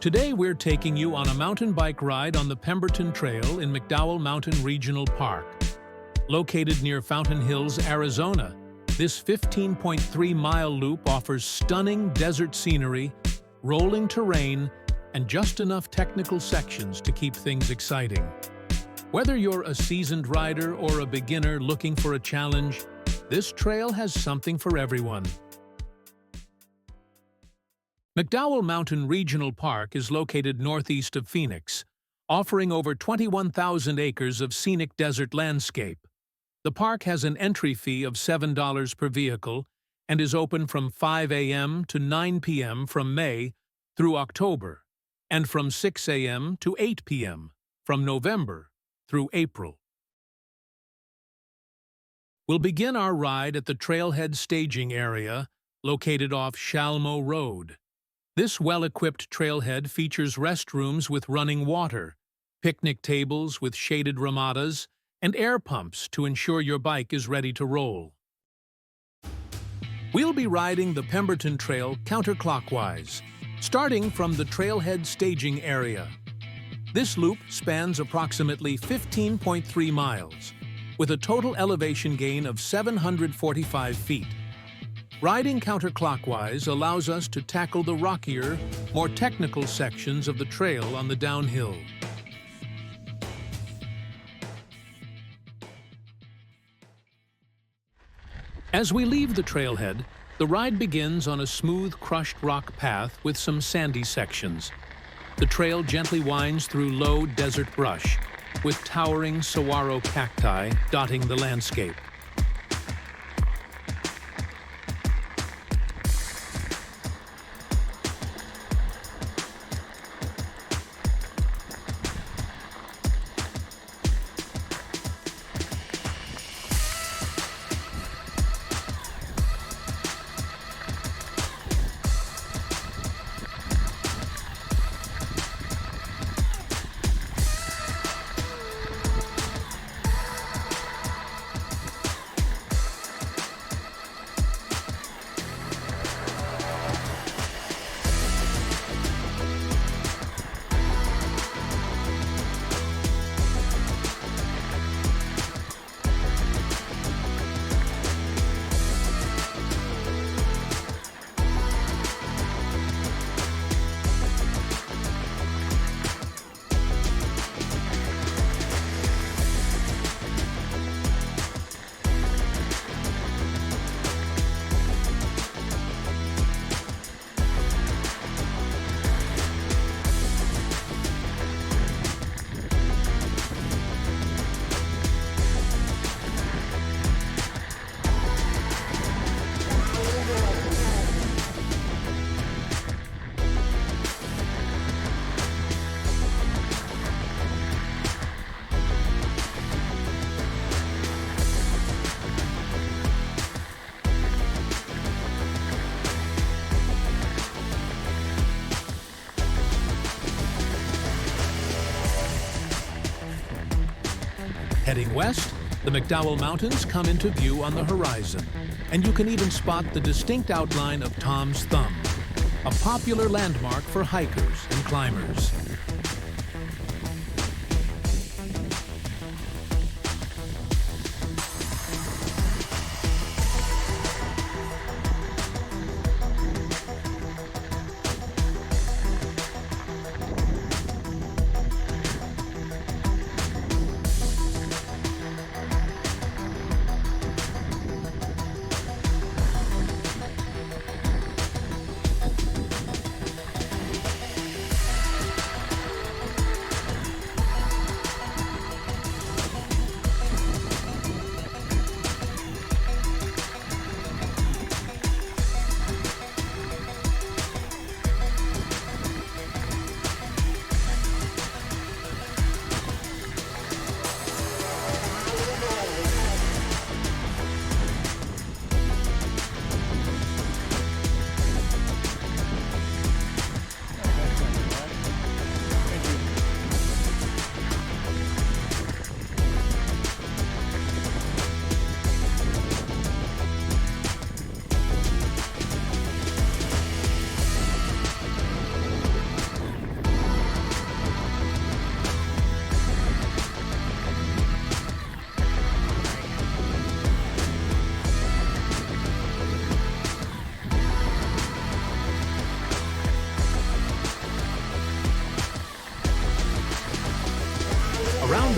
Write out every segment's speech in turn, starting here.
Today we're taking you on a mountain bike ride on the Pemberton Trail in McDowell Mountain Regional Park. Located near Fountain Hills, Arizona, this 15.3-mile loop offers stunning desert scenery, rolling terrain, and just enough technical sections to keep things exciting. Whether you're a seasoned rider or a beginner looking for a challenge, this trail has something for everyone. McDowell Mountain Regional Park is located northeast of Phoenix, offering over 21,000 acres of scenic desert landscape. The park has an entry fee of $7 per vehicle and is open from 5 a.m. to 9 p.m. from May through October, and from 6 a.m. to 8 p.m. from November through April. We'll begin our ride at the Trailhead staging area, located off Shalmo Road. This well-equipped trailhead features restrooms with running water, picnic tables with shaded ramadas, and air pumps to ensure your bike is ready to roll. We'll be riding the Pemberton Trail counterclockwise, starting from the Trailhead staging area. This loop spans approximately 15.3 miles, with a total elevation gain of 745 feet. Riding counterclockwise allows us to tackle the rockier, more technical sections of the trail on the downhill. As we leave the trailhead, the ride begins on a smooth, crushed rock path with some sandy sections. The trail gently winds through low desert brush, with towering saguaro cacti dotting the landscape. Heading west, the McDowell Mountains come into view on the horizon, and you can even spot the distinct outline of Tom's Thumb, a popular landmark for hikers and climbers.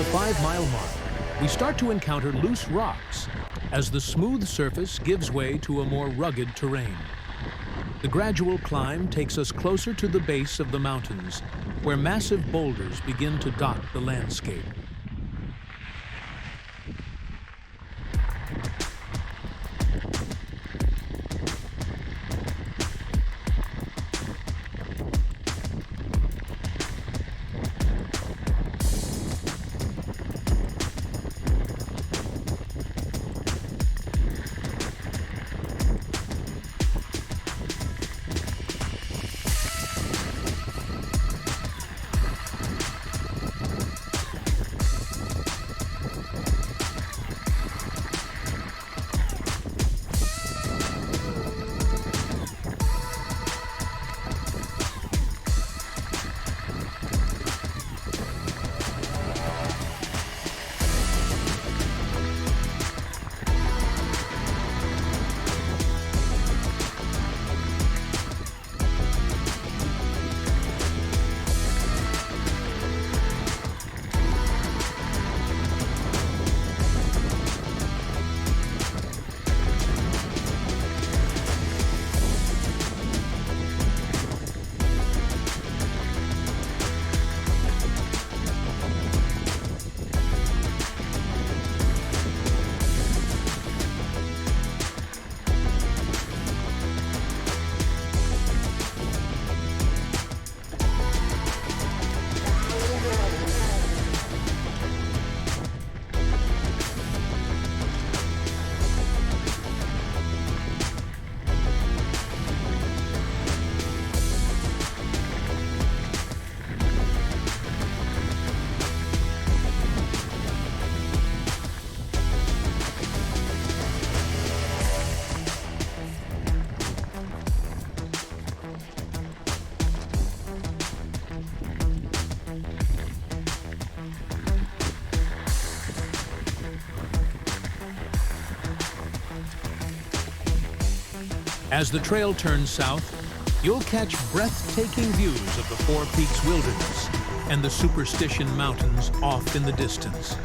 the 5-mile mark, we start to encounter loose rocks as the smooth surface gives way to a more rugged terrain. The gradual climb takes us closer to the base of the mountains, where massive boulders begin to dot the landscape. As the trail turns south, you'll catch breathtaking views of the Four Peaks wilderness and the Superstition Mountains off in the distance.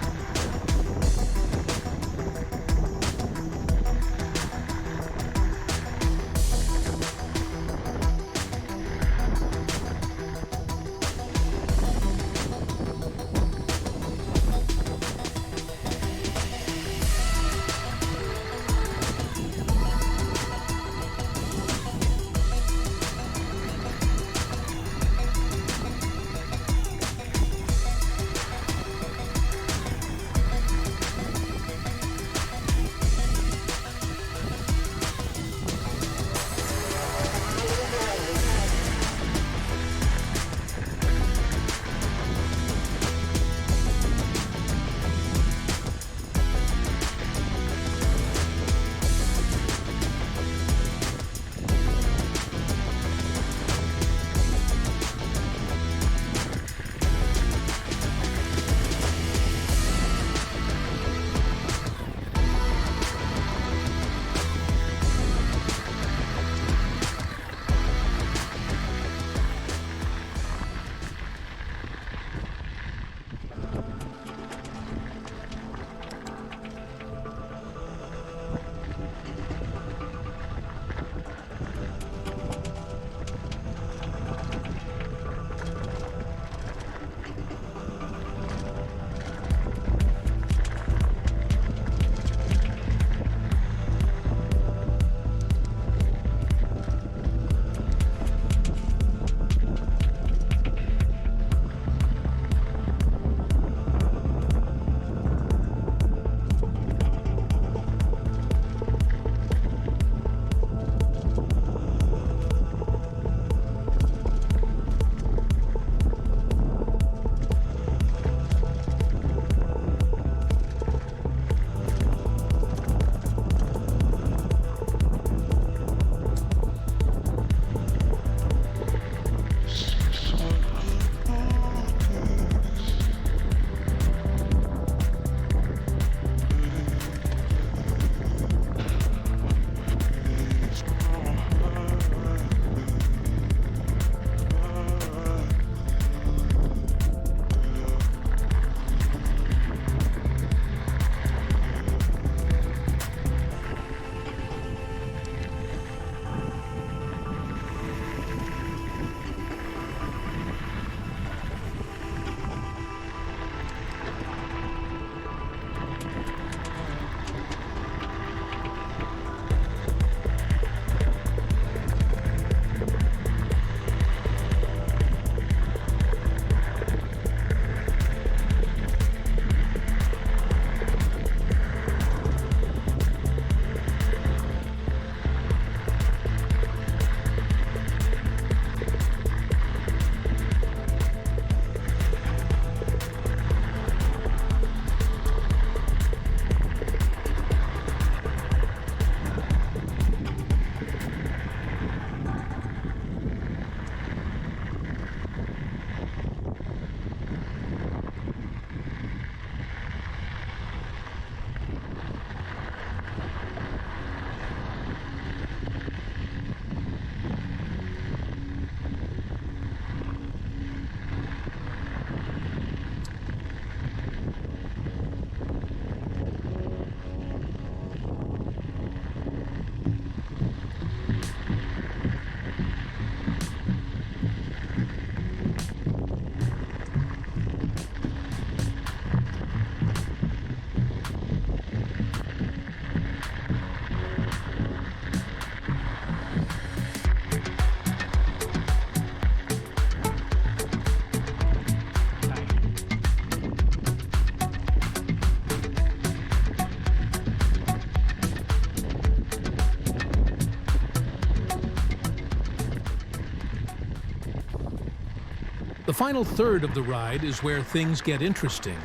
The final third of the ride is where things get interesting.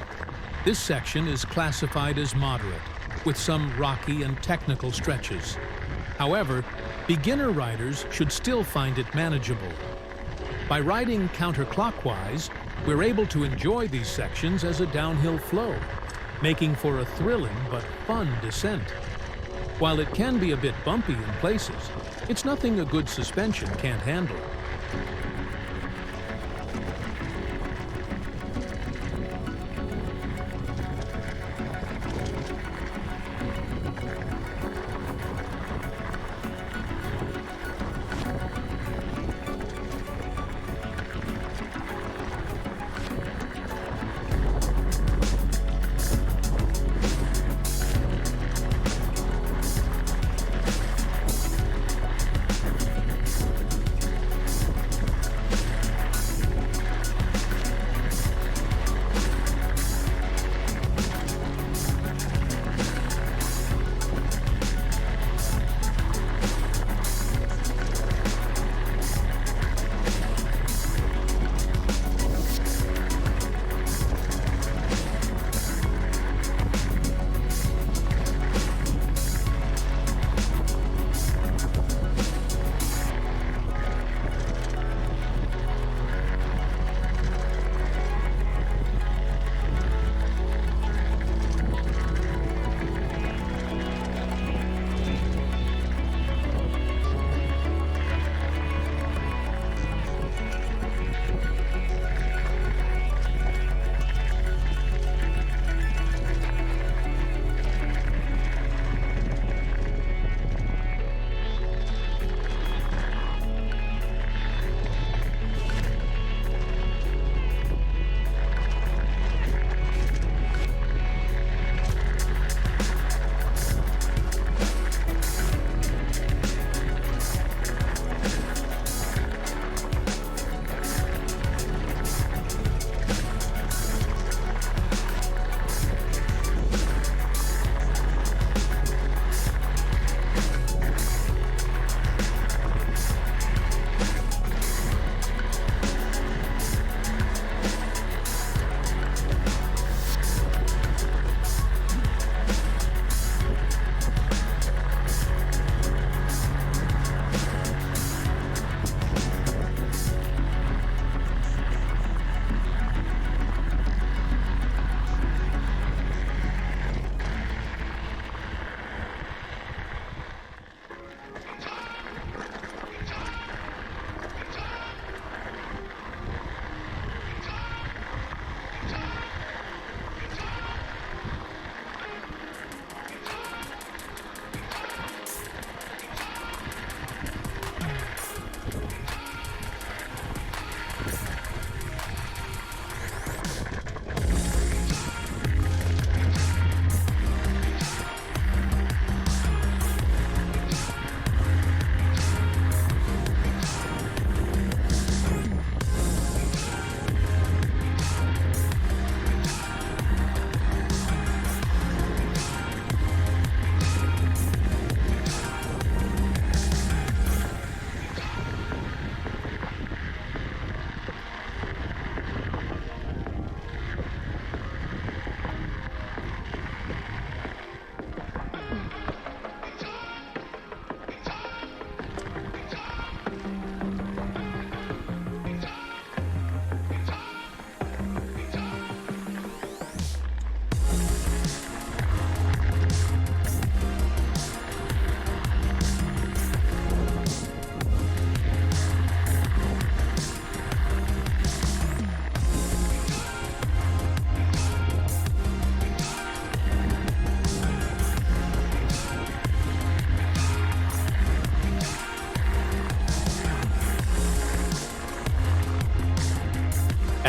This section is classified as moderate, with some rocky and technical stretches. However, beginner riders should still find it manageable. By riding counterclockwise, we're able to enjoy these sections as a downhill flow, making for a thrilling but fun descent. While it can be a bit bumpy in places, it's nothing a good suspension can't handle.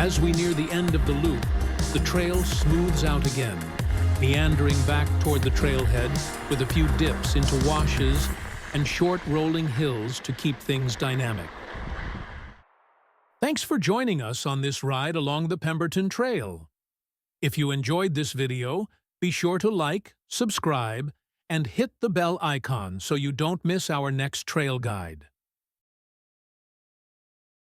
As we near the end of the loop, the trail smooths out again, meandering back toward the trailhead with a few dips into washes and short rolling hills to keep things dynamic. Thanks for joining us on this ride along the Pemberton Trail. If you enjoyed this video, be sure to like, subscribe, and hit the bell icon so you don't miss our next trail guide.